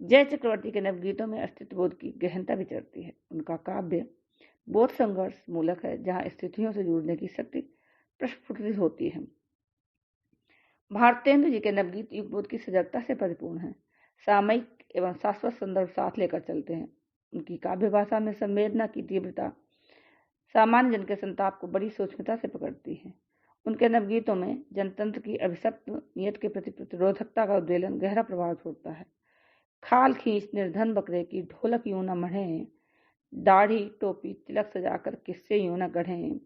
जय चक्रवर्ती के नवगीतों में अस्तित्व बोध की गहनता विचरती है। उनका काव्य बोध संघर्ष मूलक है, जहाँ स्थितियों से जुड़ने की शक्ति प्रस्फुटित होती है। भारतेंद्र जी के नवगीत युगबोध की सजगता से परिपूर्ण है, सामयिक एवं शाश्वत संदर्भ साथ लेकर चलते हैं। उनकी काव्य भाषा में संवेदना की तीव्रता सामान्य जन के संताप को बड़ी सूक्ष्मता से पकड़ती है। उनके नवगीतों में जनतंत्र की अभिशप्त नियत के प्रति प्रतिरोधकता का उद्वेलन गहरा प्रभाव छोड़ता है। खाल खींच निर्धन बकरे की ढोलक यूं न मढ़े, दाढ़ी टोपी तिलक सजाकर किस्से यूं न गढ़े,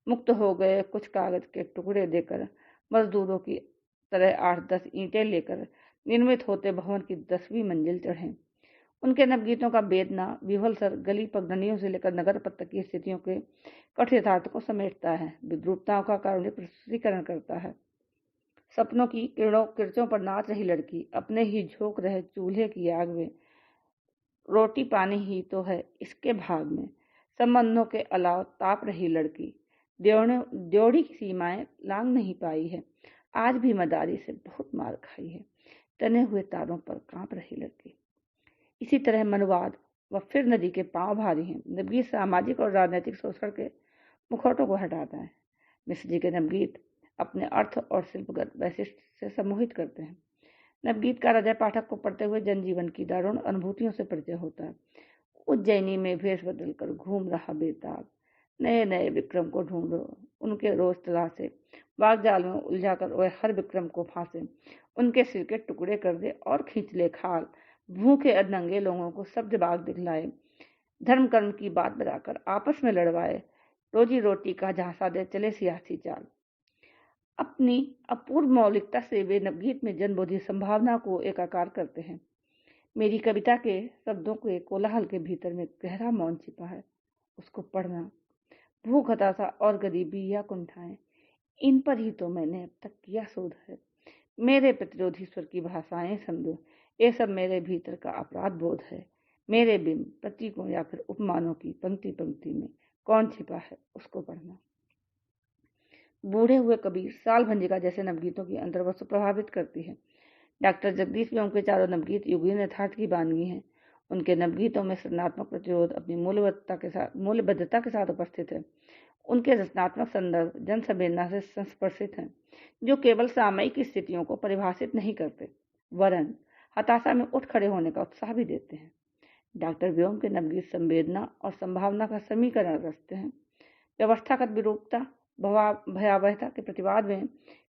मुक्त हो गए कुछ कागज के टुकड़े देकर, मजदूरों की तरह 8-10 ईंटें लेकर निर्मित होते भवन की 10वीं मंजिल चढ़े। उनके नवगीतों का वेदना विह्वल सर गली पगडंडियों से लेकर नगर पथ तक की स्थितियों के कठोर यथार्थ को समेटता है, विद्रूपताओं का कारुणिक प्रस्तुतीकरण करता है। सपनों की किरचों पर नाच रही लड़की, अपने ही झोंक रहे चूल्हे की आग में, रोटी पानी ही तो है इसके भाग में, संबंधों के अलाव ताप रही लड़की, ड्योढ़ी की सीमाएं लांग नहीं पाई है, आज भी मदारी से बहुत मार खाई है, तने हुए तारों पर कांप रही लड़की। इसी तरह मनुवाद व फिर नदी के पांव भारी हैं। नवगीत सामाजिक और राजनीतिक शोषण के मुखौटों को हटाता है। मिश्र जी के नवगीत अपने अर्थ और शिल्पगत वैशिष्ट से सम्मोहित करते हैं। नवगीतकार अजय पाठक को पढ़ते हुए जनजीवन की दारुण अनुभूतियों से परिचय होता है। उज्जैनी में भेष बदलकर घूम रहा बेताब, नए नए विक्रम को ढूंढो, उनके रोज तलाशे, वागजाल में उलझा कर वह हर विक्रम को फांसे, उनके सिर के टुकड़े कर दे और खींच ले खाल, भूखे अधनंगे लोगों को शब्द बाग दिखलाए, धर्म कर्म की बात बताकर आपस में लड़वाए, रोजी रोटी का झांसा दे चले सियासी चाल। अपनी अपूर्व मौलिकता से वे नवगीत में जनबोधी संभावना को एकाकार करते हैं। मेरी कविता के शब्दों के कोलाहल के भीतर में गहरा मौन छिपा है, उसको पढ़ना। भूख, हताशा और गरीबी या कुंठाएं, इन पर ही तो मैंने अब तक किया शोध है। मेरे प्रतिरोधी स्वर की भाषाएं समझो, ये सब मेरे भीतर का अपराध बोध है। मेरे बिंब, प्रतीकों या फिर उपमानों की पंक्ति पंक्ति में कौन छिपा है, उसको पढ़ना। बूढ़े हुए कबीर, साल भंजिका जैसे नवगीतों की अंतर्वस्तु प्रभावित करती है। डॉक्टर जगदीश एवं के चारों नवगीत युगीन यथार्थ की वानगी हैं। उनके नवगीतों में सृजनात्मक प्रतिरोध अपनी मूल्यबद्धता के साथ उपस्थित है। उनके रचनात्मक संदर्भ जन संवेदना से संस्पर्शित हैं, जो केवल सामयिक स्थितियों को परिभाषित नहीं करते, वरन हताशा में उठ खड़े होने का उत्साह भी देते हैं। डॉक्टर व्योम के नवगीत संवेदना और संभावना का समीकरण रचते हैं। व्यवस्थागत विरूपता, भयावहता के प्रतिवाद में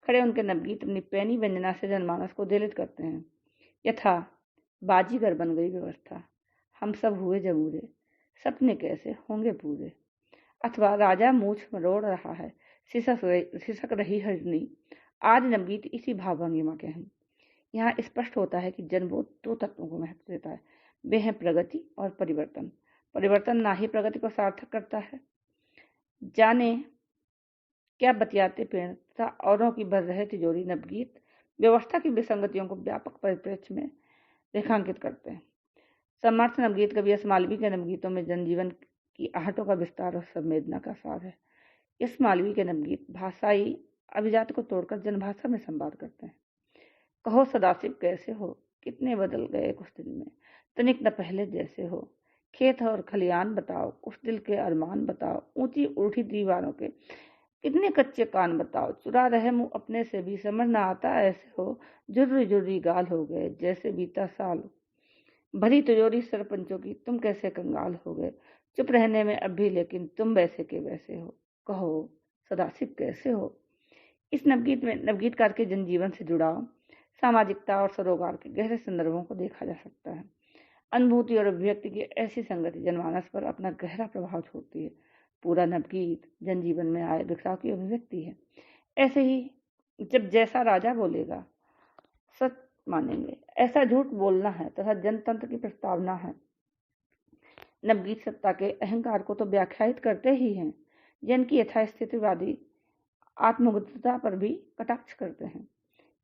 खड़े उनके नवगीत अपनी पैनी व्यंजना से जनमानस को दलित करते हैं। यथा बाजीगर बन गई व्यवस्था, हम सब हुए जबूरे, सपने कैसे होंगे पूरे। अथवा राजा मूछ मरोड़ रहा है, सिसक रही हजनी, आज नवगीत इसी भाव भंगिमा के हैं। यहाँ स्पष्ट होता है कि जनबोध दो तत्वों को महत्व देता है, वे हैं प्रगति और परिवर्तन। परिवर्तन ना ही प्रगति को सार्थक करता है। जाने क्या बतियाते पेड़ तथा औरों की भर रहे तिजोरी नवगीत व्यवस्था की विसंगतियों को व्यापक परिप्रेक्ष्य में रेखांकित करते हैं। समर्थ नवगीत कवि एस मालवीय के नवगीतों में जनजीवन की आहटों का विस्तार और संवेदना का सार है। इस मालवीय के नवगीत भाषाई अभिजात को तोड़कर जनभाषा में संवाद करते हैं। कहो सदाशिव कैसे हो, कितने बदल गए कुछ दिन में, तनिक न पहले जैसे हो। खेत और खलियान बताओ, उस दिल के अरमान बताओ, ऊंची उठी दीवारों के कितने कच्चे कान बताओ। चुरा रहे मुंह अपने से भी, समझ ना आता ऐसे हो। जुर्री जुर्री गाल हो गए जैसे बीता साल, भरी तिजोरी सरपंचों की तुम कैसे कंगाल हो गए। चुप रहने में अब भी लेकिन तुम वैसे के वैसे हो, कहो सदाशिव कैसे हो। इस नवगीत में नवगीतकार के जनजीवन से जुड़ाव, सामाजिकता और सरोकार के गहरे संदर्भों को देखा जा सकता है। अनुभूति और अभिव्यक्ति की ऐसी संगति जनमानस पर अपना गहरा प्रभाव छोड़ती है। पूरा नवगीत जनजीवन में आए विकसाव की अभिव्यक्ति है। ऐसे ही जब जैसा राजा बोलेगा सच मानेंगे, ऐसा झूठ बोलना है तथा जनतंत्र की प्रस्तावना है। नवगीत सत्ता के अहंकार को तो व्याख्यायित करते ही हैं, जिनकी यथास्थितिवादी आत्मगतता पर भी कटाक्ष करते हैं।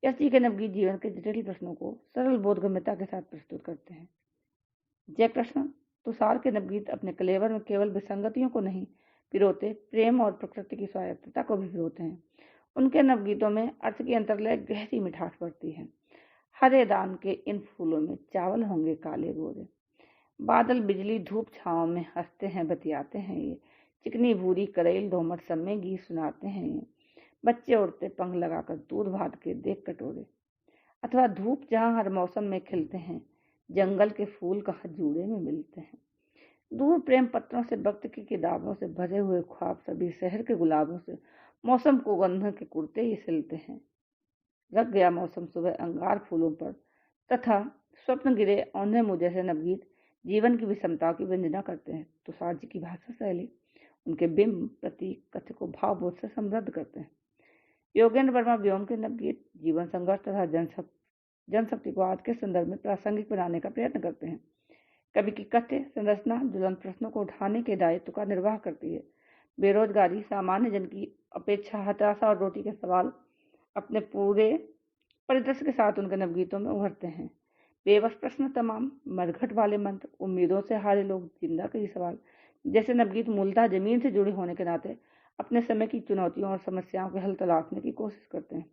यश जी के नवगीत जीवन के जटिल प्रश्नों को सरल बोधगम्यता के साथ प्रस्तुत करते हैं। जयकृष्ण तुषार के नवगीत अपने कलेवर में केवल विसंगतियों को नहीं पिरोते, प्रेम और प्रकृति की स्वायत्तता को भी पिरोते हैं। उनके नवगीतों में अर्थ की अंतर्लय गहरी मिठास बढ़ती है। हरे दान के इन फूलों में चावल होंगे काले गोरे, बादल बिजली धूप छाँव में हंसते हैं बतियाते हैं ये, चिकनी भूरी करेल दोमट सब में गीत सुनाते हैं ये, बच्चे उड़ते पंख लगाकर दूध भात के देख कटोरे। अथवा धूप जहाँ हर मौसम में खिलते हैं, जंगल के फूल कहाँ जूड़े में मिलते हैं। दूर प्रेम पत्रों से वक्त की किताबों से भरे हुए ख्वाब सभी शहर के गुलाबों से मौसम को गंध के कुर्ते ही सिलते हैं। रख गया मौसम सुबह अंगार फूलों पर, तथा स्वप्न गिरे औंधे मुँह जैसे नवगीत जीवन की विषमताओं की वंदना करते हैं। तुषार जी की भाषा शैली उनके बिंब प्रतीक कथ्य को भावबोध से समृद्ध करते हैं। योगेंद्र वर्मा व्योम के नवगीत जीवन संघर्ष तथा जनशक्ति को आज के संदर्भ में प्रासंगिक बनाने का प्रयत्न करते हैं। कवि की कथ्य संरचना ज्वलंत प्रश्नों को उठाने के दायित्व का निर्वाह करती है। बेरोजगारी, सामान्य जन की अपेक्षा, हताशा और रोटी के सवाल अपने पूरे परिदृश्य के साथ उनके नवगीतों में उभरते हैं। बेबस प्रश्न तमाम, मरघट वाले मंत्र, उम्मीदों से हारे लोग, जिंदा कई सवाल जैसे नवगीत मूलतः जमीन से जुड़े होने के नाते अपने समय की चुनौतियों और समस्याओं के हल तलाशने की कोशिश करते हैं।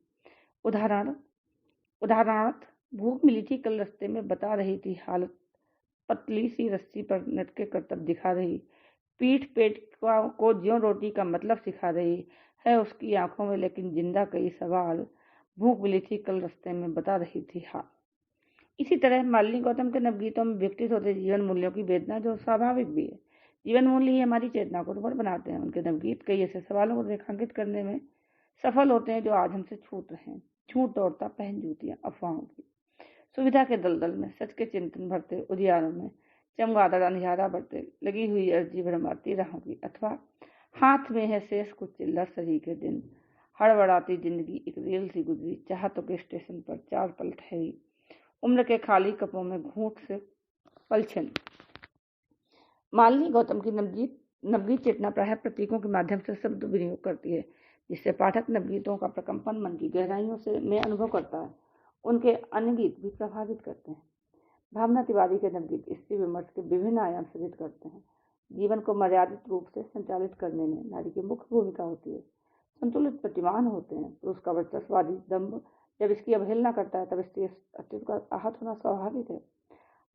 उदाहरणार्थ भूख मिली थी कल रास्ते में, बता रही थी हालत, पतली सी रस्सी पर लटके करतब दिखा रही, पीठ पेट को ज्यों रोटी का मतलब सिखा रही है उसकी आंखों में, लेकिन जिंदा कई सवाल, भूख मिली थी कल रास्ते में, बता रही थी हाल। इसी तरह मालिनी गौतम के नवगीतों में व्यक्तित होते जीवन मूल्यों की वेदना, जो स्वाभाविक भी है। जीवन मूल्य ही हमारी चेतना को प्रबल बनाते हैं। उनके नवगीत कई ऐसे सवालों को रेखांकित करने में सफल होते हैं जो आज हमसे छूट रहे हैं। झूठ दौड़ता पहन जूतियां अफवाहों की, सुविधा के दलदल में सच के चिंतन भरते उजियारों में, चमगादड़ अंधियारा बढ़ते लगी हुई अर्जी भरमाती राहों की, अथवा हाथ में है शेष कुछ चिल्लर सही के दिन, हड़बड़ाती जिंदगी एक रेल सी गुजरी, चाहतों के स्टेशन पर चार पल ठहरी, उम्र के खाली कपों में घूंट से पलछन। मालिनी गौतम की नवगीत चेतना प्रायः प्रतीकों के माध्यम से शब्द विनियोग करती है, जिससे पाठक नवगीतों का प्रकंपन मन की गहराइयों से में अनुभव करता है। उनके अन्य गीत भी प्रभावित करते हैं। भावना तिवारी के नवगीत स्त्री विमर्श के विभिन्न आयाम सृजित करते हैं। जीवन को मर्यादित रूप से संचालित करने में नारी की मुख्य भूमिका होती है। संतुलित प्रतिमान होते हैं। पुरुष का वर्चस्ववादी दंभ जब इसकी अवहेलना करता है, तब इसके अस्तित्व का आहत होना स्वाभाविक है।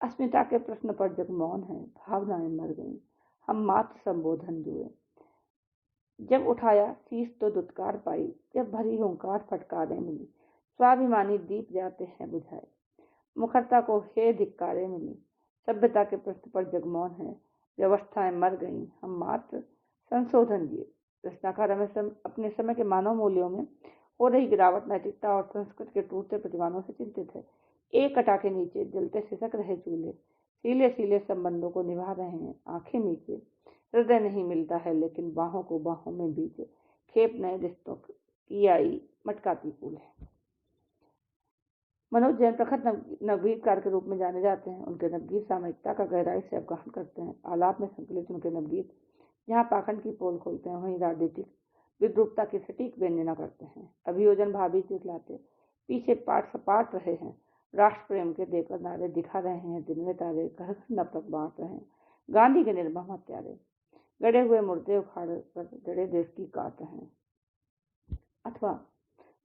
अस्मिता के प्रश्न पर जग मौन है, भावनाएं मर गईं, हम मात्र संबोधन जुए। जब उठाया शीश तो दुत्कार पाई, जब भरी हुंकार फटकारे मिली, स्वाभिमानी दीप जाते हैं बुझाए, मुखरता को हे धिक्कारे मिली। सभ्यता के प्रश्न पर जगमौन है, व्यवस्थाएं मर गईं, हम मात्र संशोधन जिए। रचनाकार रमेश अपने समय के मानव मूल्यों में हो रही गिरावट, नैतिकता और संस्कृति के टूटते प्रतिमानों से चिंतित है। एक कटा के नीचे जलते सिसक रहे चूल्हे सीले सीले संबंधों को निभा रहे हैं। आंखें नीचे हृदय नहीं मिलता है, लेकिन बाहों को बाहों में बीचे खेप नए रिश्तों ईआई मटकाती पुल है। मनोज जैन प्रखर नवगीतकार के रूप में जाने जाते हैं। उनके नवगीत सामयिकता का गहराई से अवगाहन करते हैं। आलाप में संकलित उनके नवगीत जहाँ पाखंड की पोल खोलते हैं, वहीं राजनीतिक विद्रूपता की सटीक व्यंजना करते हैं। अभियोजन भाभी चितलाते पीछे पाठ सपाट रहे हैं, राष्ट्र प्रेम के देकर नारे दिखा रहे हैं, दिन में तारे घर घर नफरत बांट रहे हैं, गांधी के निर्मम हत्यारे गड़े हुए मुर्दे उखाड़ कर जड़े देश की काट रहे हैं। अथवा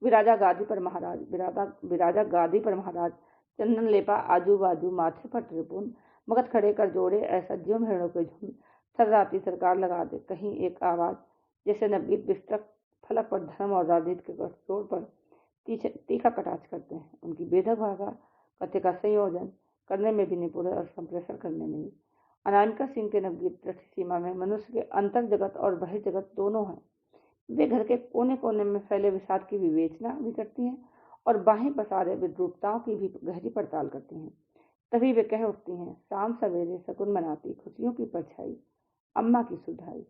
विराजा गादी पर महाराज चंदन लेपा आजू बाजू माथे पर त्रिपुन मगध खड़े कर जोड़े ऐसा ज्यों हिरणों के झुंड थर्राती सरकार लगा दे। कहीं एक आवाज जैसे नवगीत विस्तृत फलक पर धर्म और राजनीति के गठजोड़ पर तीखा कटाक्ष करते हैं। उनकी बेधक भाषा कथ्य का संयोजन करने में भी निपुण और संप्रेषण करने में भी। अनामिका सिंह के नवगीत दृष्टि सीमा में मनुष्य के अंतर जगत और बहिर्जगत दोनों हैं। वे घर के कोने कोने में फैले विषाद की विवेचना भी करती हैं और बाहें पसारे विद्रूपताओं की भी गहरी पड़ताल करती हैं। तभी वे कह उठती हैं, शाम सवेरे शकुन मनाती खुशियों की परछाई, अम्मा की सुधाई।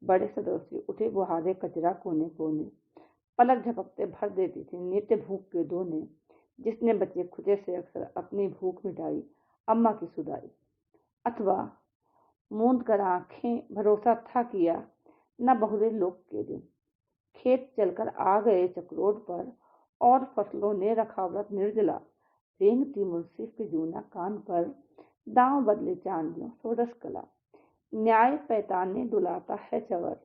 बड़े सदस्य उठे बुहारे कचरा कोने कोने, पलक झपकते भर देती थी नित्य भूख के दोने। जिसने बच्चे खुदे से अक्सर अपनी भूख मिटाई, अम्मा की सुधाई। अथवा मूंद कर आंखें भरोसा था किया, न बहुरे लोग के दिन। खेत चलकर आ गए चक्रोड पर और फसलों ने रखा व्रत निर्जला। रेंगती मुंसिफ के जूना कान पर, दांव बदले चांदियों सोडस कला। न्याय पैताने डुलाता है चवर,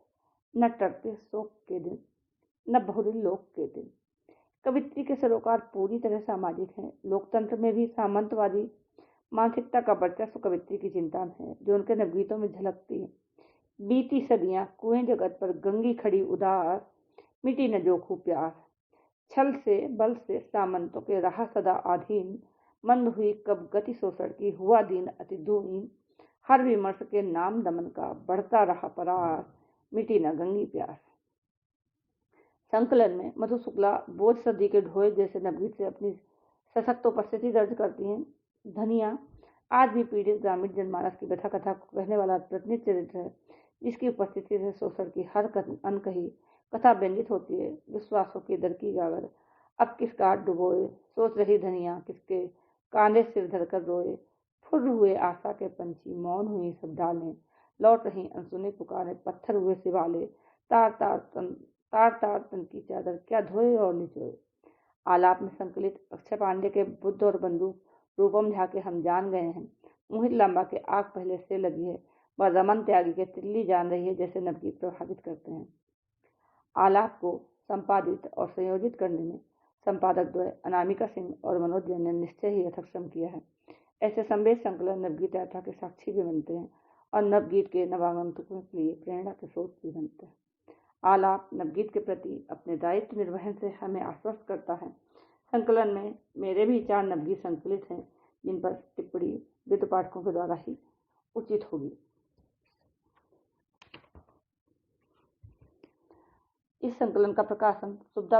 न टरते शोक के दिन, न बहुरे लोक के दिन। कवित्री के सरोकार पूरी तरह सामाजिक हैं। लोकतंत्र में भी सामंतवादी मानसिकता का वर्चस्व कवित्री की चिंता में है, जो उनके नवगीतों में झलकती है। बीती सदियां कुएं जगत पर गंगी खड़ी उदास, मिटी न जोखू प्यास। छल से बल से सामंतों के रहा सदा आधीन, मंद हुई कब गति शोषण की, हुआ दीन अति धूइन। हर विमर्श के नाम दमन का बढ़ता रहा परास, मिटी न गंगी प्यास। संकलन में मधु शुक्ला बोझ सदी के ढोए जैसे नवगीत से अपनी सशक्त उपस्थिति दर्ज करती हैं। धनिया आज भी पीड़ित ग्रामीण जनमानस की व्यथा कथा को कहने वाला प्रतिनिधि चरित्र है, जिसकी उपस्थिति से शोषण की हर अनकही कथा व्यंजित होती है। विश्वासों की दर की गागर अब किस काट डुबोए, सोच रही धनिया किसके कांधे सिर धरकर रोए। फुर्र हुए आशा के पंछी, मौन हुई सब डालें, लौट रही अनसुनी पुकारें, पत्थर हुए सिवाले। तार तार तन की चादर क्या धोए और निचोए। आलाप में संकलित अक्षय पांडे के बुद्ध और बंदूक रूपम झा के हम जान गए हैं। मोहित लांबा के आग पहले से लगी है, वह रमन त्यागी के तिल्ली जान रही है जैसे नवगीत प्रभावित करते हैं। आलाप को संपादित और संयोजित करने में संपादक द्वय अनामिका सिंह और मनोज जैन ने निश्चय ही अथक श्रम किया है। ऐसे संवेद संकलन नवगीत यात्रा के साक्षी भी बनते हैं और नवगीत के नवागंतुकों के लिए प्रेरणा के स्रोत भी बनते हैं। आलाप नवगीत के प्रति अपने दायित्व निर्वहन से हमें आश्वस्त करता है। संकलन में मेरे भी 4 नवगीत संकलित हैं, जिन पर टिप्पणी विद्ध पाठकों के द्वारा ही उचित होगी। इस संकलन का प्रकाशन सुविधा